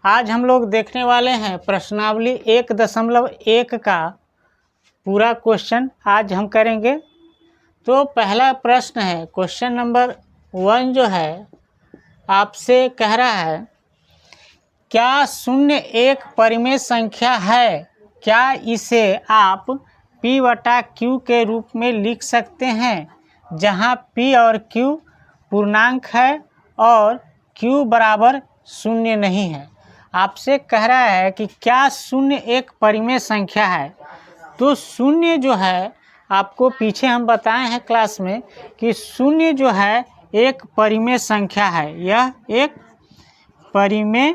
आज हम लोग देखने वाले हैं प्रश्नावली 1.1 का पूरा क्वेश्चन आज हम करेंगे। तो पहला प्रश्न है, क्वेश्चन नंबर 1 जो है आपसे कह रहा है, क्या शून्य एक परिमेय संख्या है? क्या इसे आप P बटा Q के रूप में लिख सकते हैं, जहां P और Q पूर्णांक है और Q बराबर शून्य नहीं है। आपसे कह रहा है कि क्या शून्य एक परिमेय संख्या है। तो शून्य जो है, आपको पीछे हम बताए हैं क्लास में कि शून्य जो है एक परिमेय संख्या है। यह एक परिमेय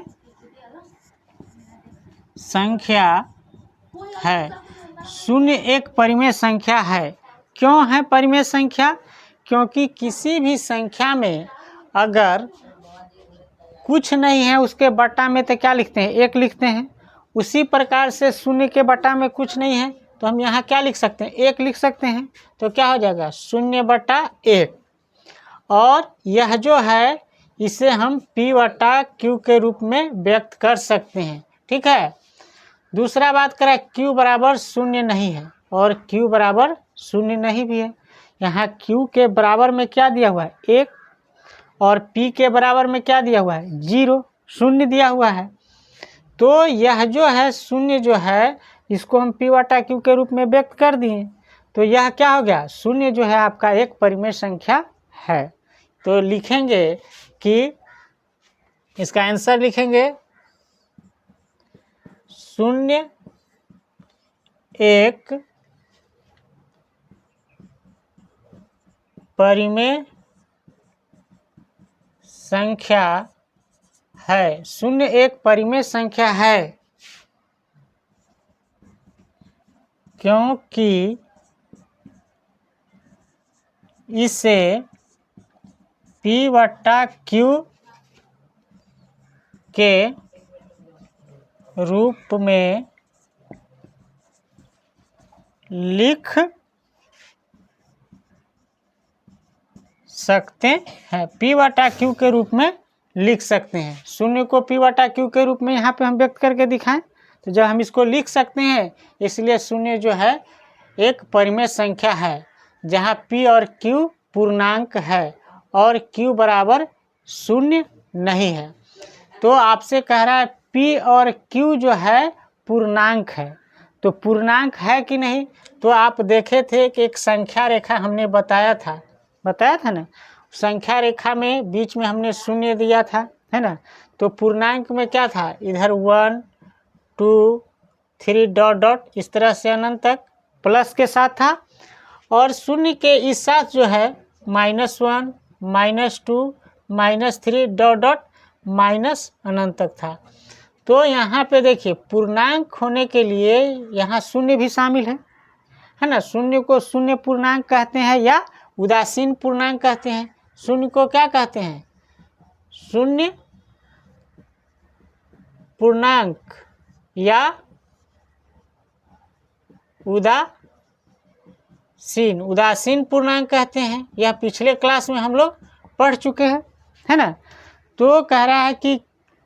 संख्या है। शून्य एक परिमेय संख्या है। क्यों है परिमेय संख्या? क्योंकि किसी भी संख्या में अगर कुछ नहीं है उसके बटा में तो क्या लिखते हैं? एक लिखते हैं। उसी प्रकार से शून्य के बटा में कुछ नहीं है तो हम यहाँ क्या लिख सकते हैं? एक लिख सकते हैं। तो क्या हो जाएगा? शून्य बटा एक। और यह जो है इसे हम P बटा Q के रूप में व्यक्त कर सकते हैं। ठीक है। दूसरा बात करें, Q बराबर शून्य नहीं है और Q बराबर शून्य नहीं भी है। यहाँ Q के बराबर में क्या दिया हुआ है? एक। और P के बराबर में क्या दिया हुआ है? 0, शून्य दिया हुआ है। तो यह जो है शून्य जो है इसको हम P बटा Q के रूप में व्यक्त कर दिए। तो यह क्या हो गया? शून्य जो है आपका एक परिमेय संख्या है। तो लिखेंगे कि इसका आंसर लिखेंगे शून्य एक परिमेय संख्या है। शून्य एक परिमेय संख्या है क्योंकि इसे P बटा Q के रूप में लिख सकते हैं। P बटा Q के रूप में लिख सकते हैं। शून्य को P बटा Q के रूप में यहाँ पे हम व्यक्त करके दिखाएं तो जब हम इसको लिख सकते हैं, इसलिए शून्य जो है एक परिमेय संख्या है जहाँ P और Q पूर्णांक है और Q बराबर शून्य नहीं है। तो आपसे कह रहा है P और Q जो है पूर्णांक है। तो पूर्णांक है कि नहीं? तो आप देखे थे कि एक संख्या रेखा हमने बताया था ना। संख्या रेखा में बीच में हमने शून्य दिया था, है ना। तो पूर्णांक में क्या था? इधर 1 2 3 डॉट डॉट इस तरह से अनंत तक प्लस के साथ था। और शून्य के इस साथ जो है -1 -2 -3 डॉट डॉट माइनस अनंत तक था। तो यहाँ पे देखिए पूर्णांक होने के लिए यहाँ शून्य भी शामिल है ना। शून्य को शून्य पूर्णांक कहते हैं या उदासीन पूर्णांक कहते हैं। शून्य को क्या कहते हैं? शून्य पूर्णांक या उदासीन पूर्णांक कहते हैं। यह पिछले क्लास में हम लोग पढ़ चुके हैं, है ना। तो कह रहा है कि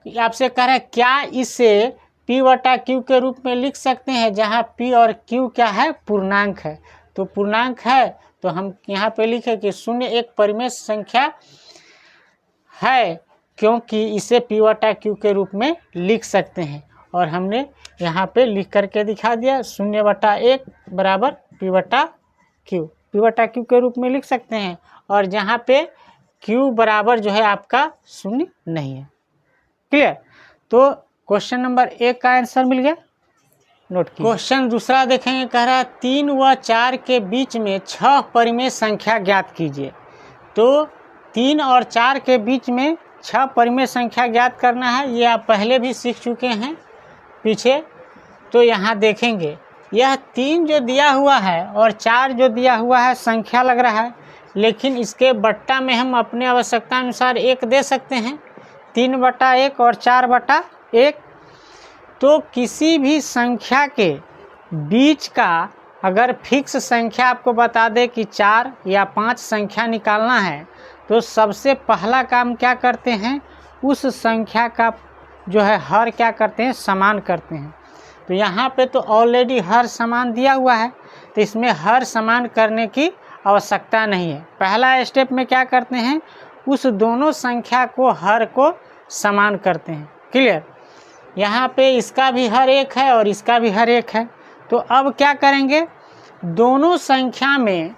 आपसे कह रहा है क्या इसे P बटा Q के रूप में लिख सकते हैं, जहां P और Q क्या है? पूर्णांक है। तो पूर्णांक है तो हम यहाँ पे लिखे कि शून्य एक परिमेय संख्या है क्योंकि इसे P बटा Q के रूप में लिख सकते हैं। और हमने यहाँ पे लिख करके दिखा दिया, 0/1 बराबर P बटा Q। P बटा Q के रूप में लिख सकते हैं और जहाँ पे Q बराबर जो है आपका शून्य नहीं है। क्लियर? तो क्वेश्चन नंबर 1 का आंसर मिल गया, नोट कीजिए। क्वेश्चन दूसरा देखेंगे, कह रहा है 3 व 4 के बीच में 6 परिमेय संख्या ज्ञात कीजिए। तो 3 और 4 के बीच में 6 परिमेय संख्या ज्ञात करना है। ये आप पहले भी सीख चुके हैं पीछे। तो यहाँ देखेंगे यह 3 जो दिया हुआ है और 4 जो दिया हुआ है संख्या लग रहा है, लेकिन इसके बट्टा में हम अपने आवश्यकता अनुसार 1 दे सकते हैं। 3/1 और 4/1। तो किसी भी संख्या के बीच का अगर फिक्स संख्या आपको बता दे कि 4 या 5 संख्या निकालना है, तो सबसे पहला काम क्या करते हैं? उस संख्या का जो है हर क्या करते हैं, समान करते हैं। तो यहाँ पे तो ऑलरेडी हर समान दिया हुआ है, तो इसमें हर समान करने की आवश्यकता नहीं है। पहला स्टेप में क्या करते हैं, उस दोनों संख्या को हर को समान करते हैं। क्लियर। यहाँ पे इसका भी हर एक है और इसका भी हर एक है। तो अब क्या करेंगे, दोनों संख्या में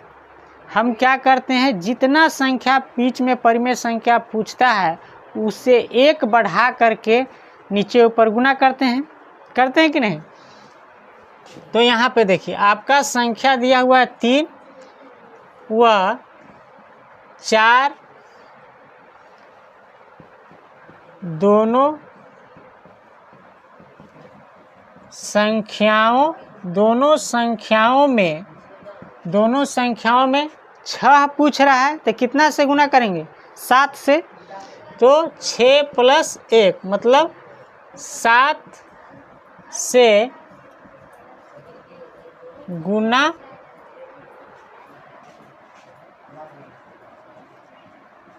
हम क्या करते हैं, जितना संख्या बीच में परिमेय संख्या पूछता है उससे एक बढ़ा करके नीचे ऊपर गुना करते हैं कि नहीं। तो यहाँ पे देखिए आपका संख्या दिया हुआ है 3 व 4, दोनों संख्याओं में 6 पूछ रहा है, तो कितना से गुना करेंगे, 7 से। तो 6 + 1 मतलब 7 से गुना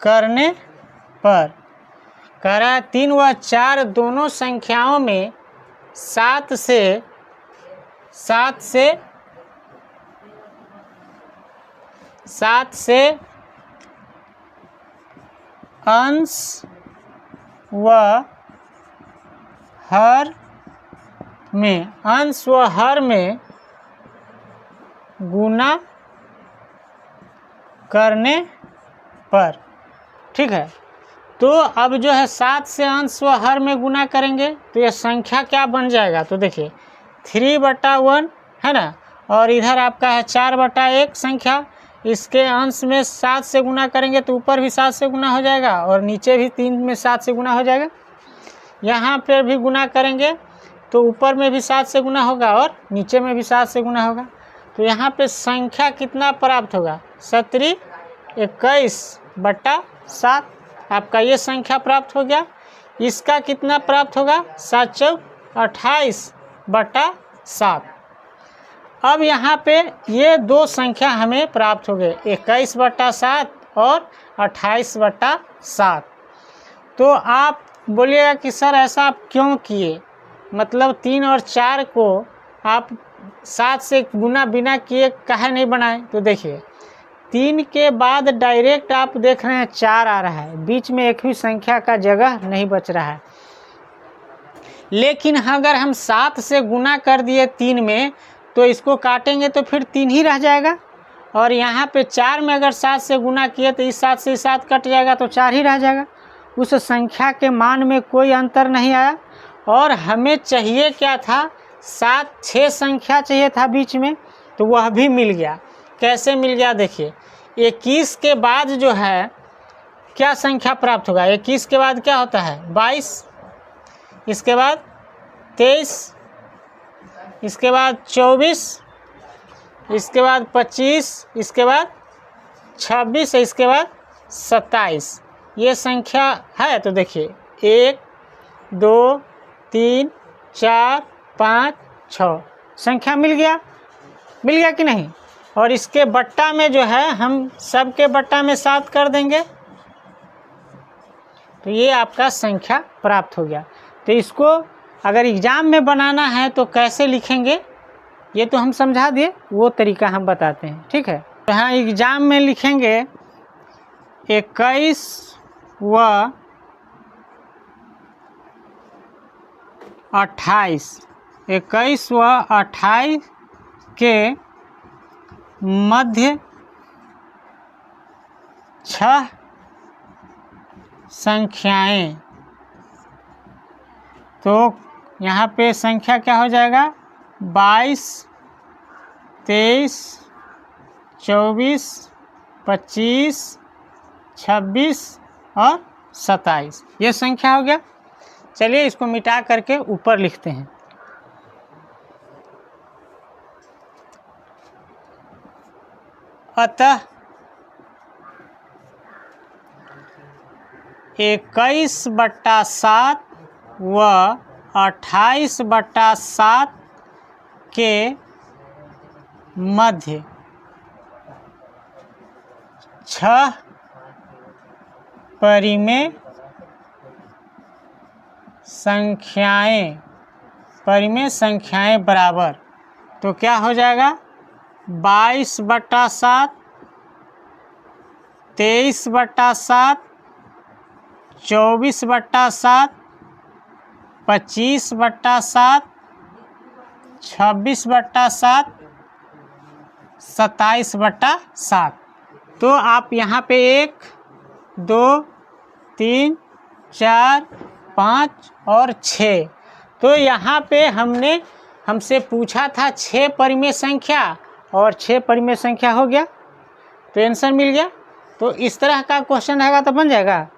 करने पर कह रहा है 3 व 4 दोनों संख्याओं में 7 से अंश व हर में गुना करने पर। ठीक है। तो अब जो है 7 से अंश व हर में गुना करेंगे तो यह संख्या क्या बन जाएगा, तो देखिए 3/1 है ना, और इधर आपका है 4/1 संख्या। इसके अंश में 7 से गुना करेंगे तो ऊपर भी 7 से गुना हो जाएगा और नीचे भी 3 में 7 से गुना हो जाएगा। यहाँ पर भी गुना करेंगे तो ऊपर में भी 7 से गुना होगा और नीचे में भी 7 से गुना होगा। तो यहाँ पे संख्या कितना प्राप्त होगा, 17 21/7 आपका ये संख्या प्राप्त हो गया। इसका कितना प्राप्त होगा, 7 चौक 28/7। अब यहाँ पे ये दो संख्या हमें प्राप्त हो गए, 21/7 और 28/7। तो आप बोलिएगा कि सर ऐसा आप क्यों किए, मतलब 3 और 4 को आप 7 से गुना बिना किए काहे नहीं बनाए। तो देखिए 3 के बाद डायरेक्ट आप देख रहे हैं 4 आ रहा है, बीच में एक भी संख्या का जगह नहीं बच रहा है। लेकिन अगर हम 7 से गुना कर दिए 3 में तो इसको काटेंगे तो फिर 3 ही रह जाएगा, और यहाँ पे 4 में अगर 7 से गुना किए तो इस 7 से 7 कट जाएगा तो 4 ही रह जाएगा। उस संख्या के मान में कोई अंतर नहीं आया। और हमें चाहिए क्या था, 6 संख्या चाहिए था बीच में, तो वह भी मिल गया। कैसे मिल गया, देखिए 21 के बाद जो है क्या संख्या प्राप्त होगा, 21 के बाद क्या होता है 22, इसके बाद 23, इसके बाद 24, इसके बाद 25, इसके बाद 26, इसके बाद 27। ये संख्या है। तो देखिए 1 2 3 4 5 6 संख्या मिल गया कि नहीं। और इसके बट्टा में जो है हम सबके बट्टा में 7 कर देंगे तो ये आपका संख्या प्राप्त हो गया। तो इसको अगर एग्ज़ाम में बनाना है तो कैसे लिखेंगे ये तो हम समझा दिए, वो तरीका हम बताते हैं। ठीक है। तो यहाँ एग्ज़ाम में लिखेंगे 21 व 28, 21 व 28 के मध्य 6 संख्याएं। तो यहाँ पे संख्या क्या हो जाएगा, 22, 23, 24, 25, 26 और 27 ये संख्या हो गया। चलिए इसको मिटा करके ऊपर लिखते हैं। अतः 21/7 व 28/7 के मध्य 6 परिमेय परिमेय संख्याएं बराबर, तो क्या हो जाएगा 22/7, 23/7, 24/7, 25/7, 26/7, 27/7। तो आप यहाँ पे 1, 2, 3, 4, 5 और 6, तो यहाँ पे हमसे पूछा था 6 परिमेय संख्या और 6 परिमेय संख्या हो गया, तो आंसर मिल गया। तो इस तरह का क्वेश्चन रहेगा तो बन जाएगा।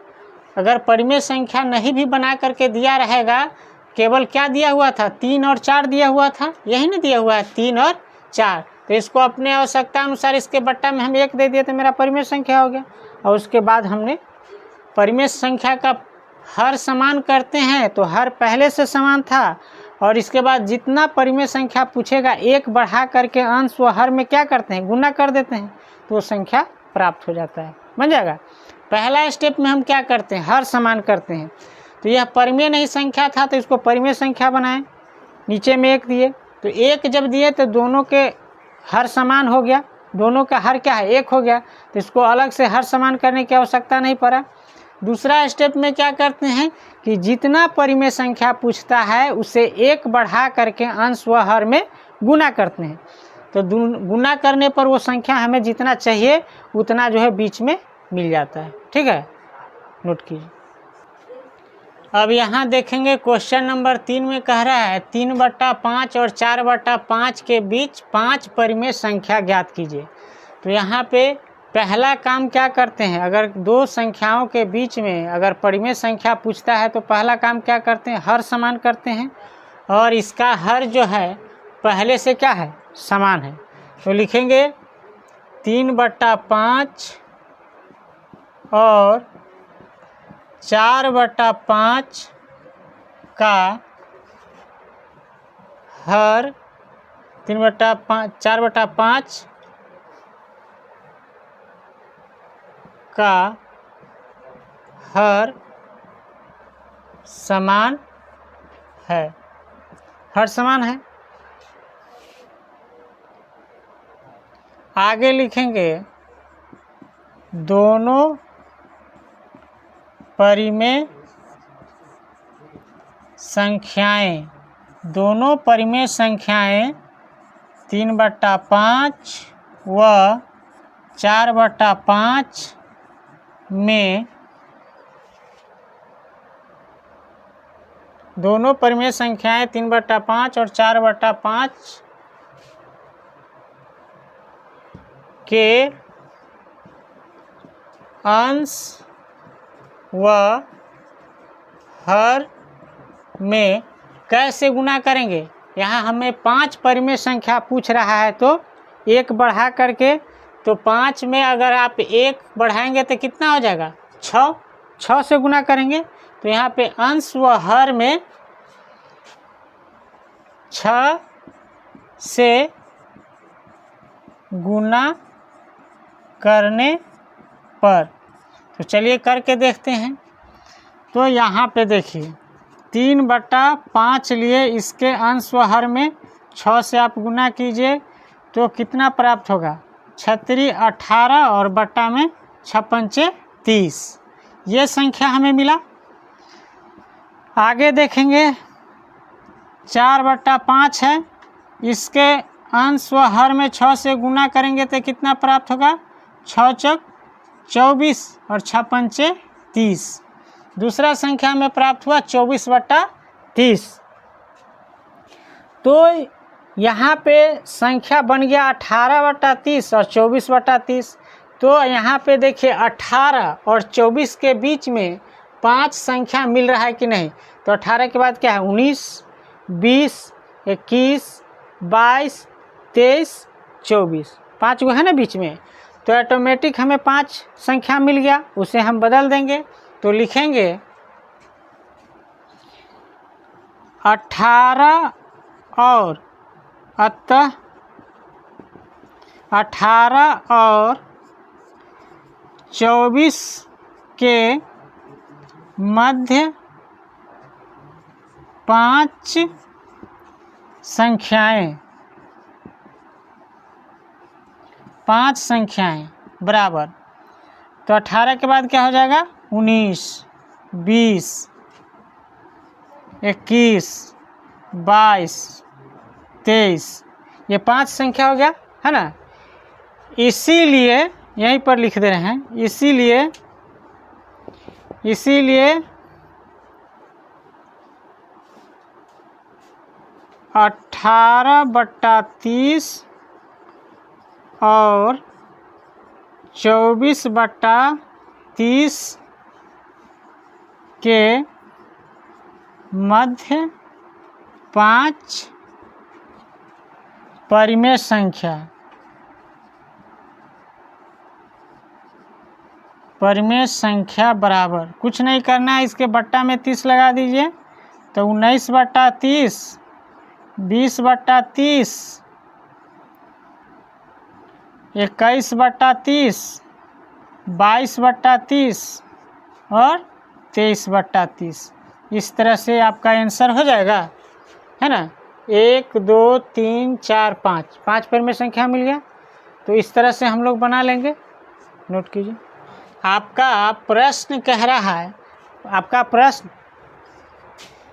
अगर परिमेय संख्या नहीं भी बना करके दिया रहेगा, केवल क्या दिया हुआ था 3 और 4 दिया हुआ था, यही नहीं दिया हुआ है 3 और 4, तो इसको अपने आवश्यकता अनुसार इसके बट्टा में हम 1 दे दिए तो मेरा परिमेय संख्या हो गया। और उसके बाद हमने परिमेय संख्या का हर समान करते हैं, तो हर पहले से समान था, और इसके बाद जितना परिमेय संख्या पूछेगा 1 बढ़ा करके अंश व हर में क्या करते हैं, गुना कर देते हैं, तो वो संख्या प्राप्त हो जाता है। बन जाएगा। पहला स्टेप में हम क्या करते हैं, हर समान करते हैं, तो यह परिमेय नहीं संख्या था तो इसको परिमेय संख्या बनाएं, नीचे में 1 दिए, तो 1 जब दिए तो दोनों के हर समान हो गया, दोनों का हर क्या है 1 हो गया, तो इसको अलग से हर समान करने की आवश्यकता नहीं पड़ा। दूसरा स्टेप में क्या करते हैं कि जितना परिमेय संख्या पूछता है उसे 1 बढ़ा करके अंश व हर में गुना करते हैं, तो गुना करने पर वो संख्या हमें जितना चाहिए उतना जो है बीच में मिल जाता है। ठीक है, नोट कीजिए। अब यहाँ देखेंगे क्वेश्चन नंबर 3 में कह रहा है 3/5 और 4/5 के बीच 5 परिमेय संख्या ज्ञात कीजिए। तो यहाँ पे पहला काम क्या करते हैं, अगर 2 संख्याओं के बीच में अगर परिमेय संख्या पूछता है तो पहला काम क्या करते हैं, हर समान करते हैं, और इसका हर जो है पहले से क्या है समान है, तो लिखेंगे 3/5 और 4/5 का हर 4/5 का हर समान है, हर समान है। आगे लिखेंगे दोनों परिमेय संख्याएं 3/5 व 4/5 में दोनों परिमेय संख्याएं 3/5 और 4/5 के अंश व हर में कैसे गुना करेंगे। यहाँ हमें 5 परिमेय संख्या पूछ रहा है, तो 1 बढ़ा करके, तो 5 में अगर आप 1 बढ़ाएंगे तो कितना हो जाएगा 6 से गुना करेंगे, तो यहाँ पे अंश व हर में 6 से गुना करने पर, तो चलिए करके देखते हैं। तो यहाँ पे देखिए 3/5 लिए, इसके अंश व हर में 6 से आप गुना कीजिए तो कितना प्राप्त होगा 6 18 और बट्टा में 6 30, ये संख्या हमें मिला। आगे देखेंगे 4/5 है, इसके अंश व हर में 6 से गुना करेंगे तो कितना प्राप्त होगा 6 चौक 24 और 6 30, दूसरा संख्या में प्राप्त हुआ 24/30। तो यहाँ पे संख्या बन गया 18/30 और 24/30। तो यहाँ पे देखिए 18 और 24 के बीच में 5 संख्या मिल रहा है कि नहीं, तो 18 के बाद क्या है 19, 20, 21, 22, 23, 24, 5 गो है ना बीच में, तो ऑटोमेटिक हमें 5 संख्या मिल गया, उसे हम बदल देंगे, तो लिखेंगे 18 और 24 के मध्य 5 संख्याएं, 5 संख्याएं बराबर, तो 18 के बाद क्या हो जाएगा 19, 20, 21, 22, 23, ये 5 संख्या हो गया है ना। इसीलिए यहीं पर लिख दे रहे हैं, इसीलिए 18/30 और 24/30 के मध्य 5 परिमेय संख्या, परिमेय संख्या बराबर, कुछ नहीं करना है, इसके बट्टा में 30 लगा दीजिए, तो 19/30, 20/30, 21/30, 22/30 और 23/30। इस तरह से आपका आंसर हो जाएगा, है ना। 1 2 3 4 5, 5 परिमेय संख्या मिल गया। तो इस तरह से हम लोग बना लेंगे, नोट कीजिए। आपका प्रश्न कह रहा है, आपका प्रश्न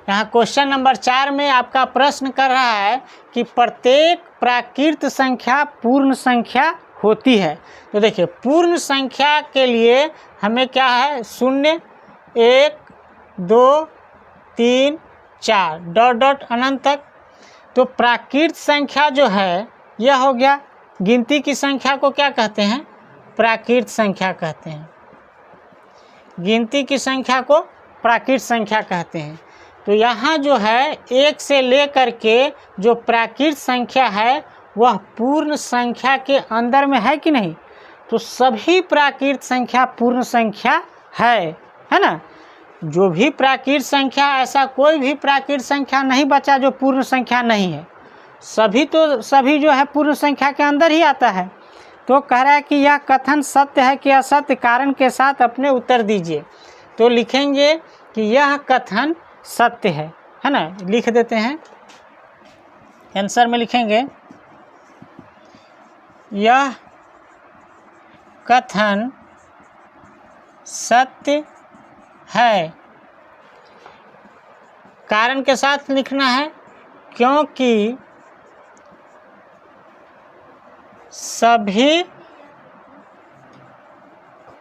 यहाँ क्वेश्चन नंबर 4 में आपका प्रश्न कर रहा है कि प्रत्येक प्राकृत संख्या पूर्ण संख्या होती है। तो देखिए, पूर्ण संख्या के लिए हमें क्या है, 0 1 2 3 4 डॉट डॉट अनंत तक। तो प्राकृत संख्या जो है यह हो गया। गिनती की संख्या को क्या कहते हैं, प्राकृत संख्या कहते हैं। गिनती की संख्या को प्राकृत संख्या कहते हैं। तो यहाँ जो है 1 से लेकर के जो प्राकृत संख्या है वह पूर्ण संख्या के अंदर में है कि नहीं। तो सभी प्राकृत संख्या पूर्ण संख्या है ना। जो भी प्राकृत संख्या, ऐसा कोई भी प्राकृत संख्या नहीं बचा जो पूर्ण संख्या नहीं है। सभी जो है पूर्ण संख्या के अंदर ही आता है। तो कह रहा है कि यह कथन सत्य है कि असत्य, कारण के साथ अपने उत्तर दीजिए। तो लिखेंगे कि यह कथन सत्य है ना। लिख देते हैं, आंसर में लिखेंगे यह कथन सत्य है। कारण के साथ लिखना है, क्योंकि सभी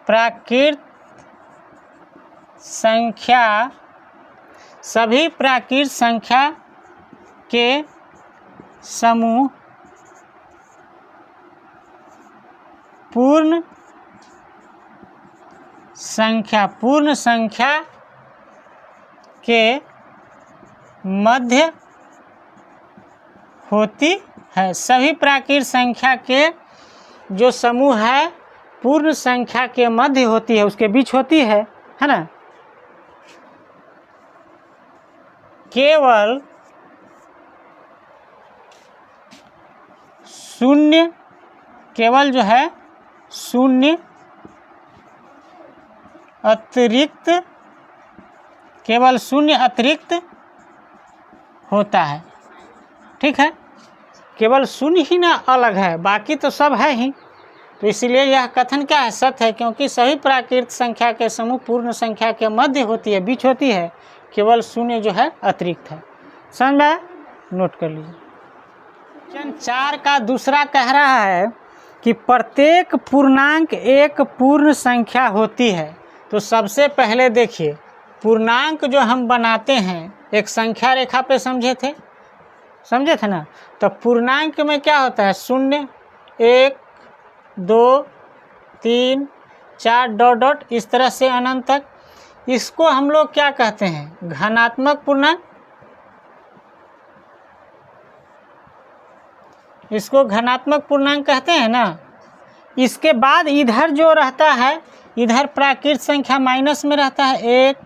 प्राकृत संख्या के समूह पूर्ण संख्या के मध्य होती है। सभी प्राकृत संख्या के जो समूह है पूर्ण संख्या के मध्य होती है, उसके बीच होती है ना। केवल 0, केवल जो है 0 अतिरिक्त, केवल 0 अतिरिक्त होता है। ठीक है, केवल 0 ही ना अलग है, बाकी तो सब है ही। तो इसीलिए यह कथन क्या है, सत्य है, क्योंकि सभी प्राकृत संख्या के समूह पूर्ण संख्या के मध्य होती है, बीच होती है, केवल 0 जो है अतिरिक्त है। समझ में आया? नोट कर लीजिए। क्वेश्चन 4 का दूसरा कह रहा है कि प्रत्येक पूर्णांक एक पूर्ण संख्या होती है। तो सबसे पहले देखिए, पूर्णांक जो हम बनाते हैं एक संख्या रेखा पे समझे थे ना। तो पूर्णांक में क्या होता है, 0 1 2 3 4 डॉट डॉट, इस तरह से अनंत तक। इसको हम लोग क्या कहते हैं, घनात्मक पूर्णांक। इसको घनात्मक पूर्णांक कहते हैं ना। इसके बाद इधर जो रहता है, इधर प्राकृत संख्या माइनस में रहता है, 1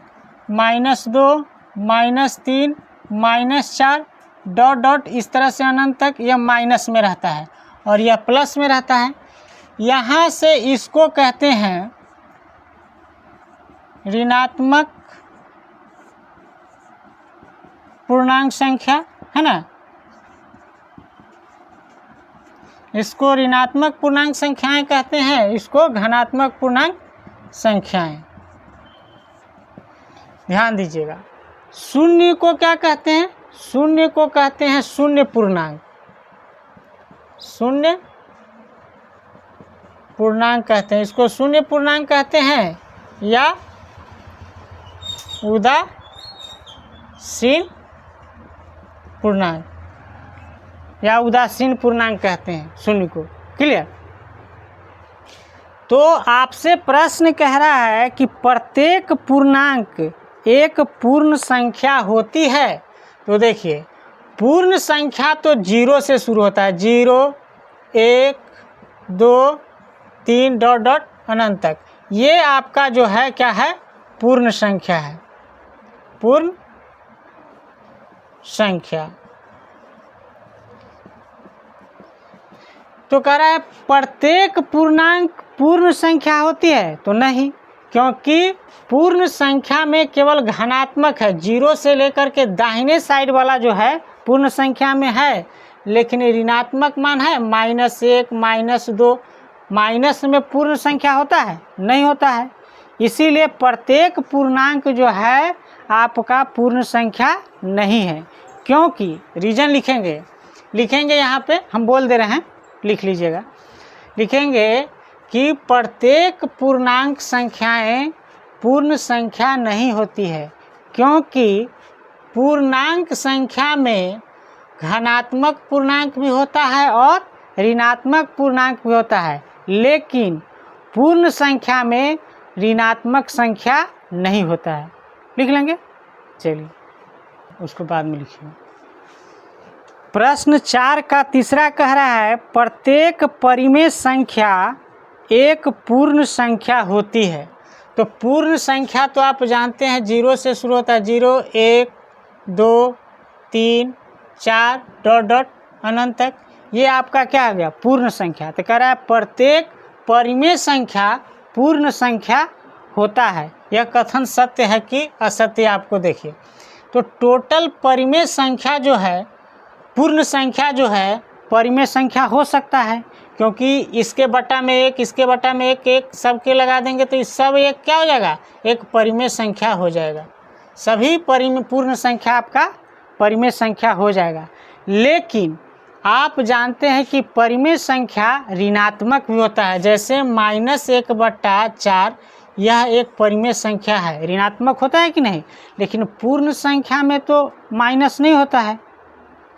-2 -3 -4 डॉट डॉट, इस तरह से अनंत तक यह माइनस में रहता है और यह प्लस में रहता है। यहाँ से इसको कहते हैं ऋणात्मक पूर्णांक संख्या, है ना, इसको ऋणात्मक पूर्णांक संख्याएं कहते हैं, इसको धनात्मक पूर्णांक संख्याएं। ध्यान दीजिएगा, शून्य को क्या कहते हैं? शून्य को कहते हैं शून्य पूर्णांक, शून्य पूर्णांक कहते हैं, इसको शून्य पूर्णांक कहते हैं या उदासीन पूर्णांक, या उदासीन पूर्णांक कहते हैं शून्य को। क्लियर? तो आपसे प्रश्न कह रहा है कि प्रत्येक पूर्णांक एक पूर्ण संख्या होती है। तो देखिए, पूर्ण संख्या तो 0 से शुरू होता है, 0, 1, 2, 3 डॉट डॉट अनंत तक। ये आपका जो है क्या है? पूर्ण संख्या है, पूर्ण संख्या। तो कह रहा है प्रत्येक पूर्णांक पूर्ण संख्या होती है, तो नहीं, क्योंकि पूर्ण संख्या में केवल घनात्मक है, 0 से लेकर के दाहिने साइड वाला जो है पूर्ण संख्या में है, लेकिन ऋणात्मक मान है -1, -2। माइनस में पूर्ण संख्या होता है? नहीं होता है। इसीलिए प्रत्येक पूर्णांक जो है आपका पूर्ण संख्या नहीं है, क्योंकि रीजन लिखेंगे यहाँ पे हम बोल दे रहे हैं, लिख लीजिएगा। लिखेंगे कि प्रत्येक पूर्णांक संख्याएं पूर्ण संख्या नहीं होती है, क्योंकि पूर्णांक संख्या में धनात्मक पूर्णांक भी होता है और ऋणात्मक पूर्णांक भी होता है, लेकिन पूर्ण संख्या में ऋणात्मक संख्या नहीं होता है। लिख लेंगे, चलिए उसको बाद में लिखिए। प्रश्न 4 का तीसरा कह रहा है प्रत्येक परिमेय संख्या एक पूर्ण संख्या होती है। तो पूर्ण संख्या तो आप जानते हैं 0 से शुरू होता है, 0, 1, 2, 3, 4 डॉट डॉट अनंत तक। ये आपका क्या हो गया? पूर्ण संख्या। तो कह रहा है प्रत्येक परिमेय संख्या पूर्ण संख्या होता है। यह कथन सत्य है कि असत्य, आपको देखिए। तो टोटल परिमेय संख्या जो है, पूर्ण संख्या जो है परिमेय संख्या हो सकता है, क्योंकि इसके बटा में 1, इसके बटा में 1, 1 सबके लगा देंगे तो इस सब एक क्या हो जाएगा? एक परिमेय संख्या हो जाएगा। सभी पूर्ण संख्या आपका परिमेय संख्या हो जाएगा। लेकिन आप जानते हैं कि परिमेय संख्या ऋणात्मक भी होता है, जैसे -1/4 यह एक परिमेय संख्या है, ऋणात्मक होता है कि नहीं? लेकिन पूर्ण संख्या में तो माइनस नहीं होता है,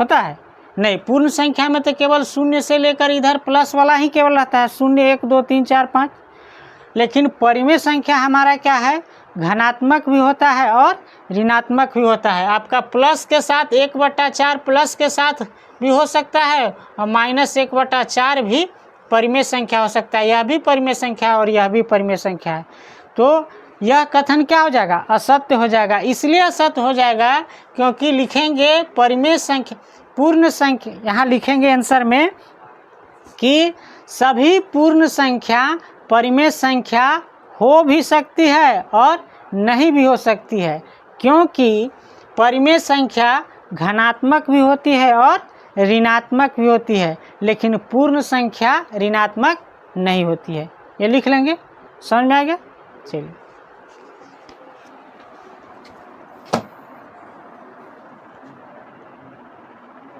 होता है? नहीं, पूर्ण संख्या में तो केवल 0 से लेकर इधर प्लस वाला ही केवल रहता है, 0, 1, 2, 3, 4, 5। लेकिन परिमेय संख्या हमारा क्या है? धनात्मक भी होता है और ऋणात्मक भी होता है। आपका प्लस के साथ 1/4 प्लस के साथ भी हो सकता है, और -1/4 भी परिमेय संख्या हो सकता है। यह भी परिमेय संख्या और यह भी परिमेय संख्या है। तो यह कथन क्या हो जाएगा? असत्य हो जाएगा। इसलिए असत्य हो जाएगा क्योंकि लिखेंगे परिमेय संख्या पूर्ण संख्या, यहाँ लिखेंगे आंसर में कि सभी पूर्ण संख्या परिमेय संख्या हो भी सकती है और नहीं भी हो सकती है, क्योंकि परिमेय संख्या धनात्मक भी होती है और ऋणात्मक भी होती है, लेकिन पूर्ण संख्या ऋणात्मक नहीं होती है। ये लिख लेंगे, समझ में आ गया? चलिए।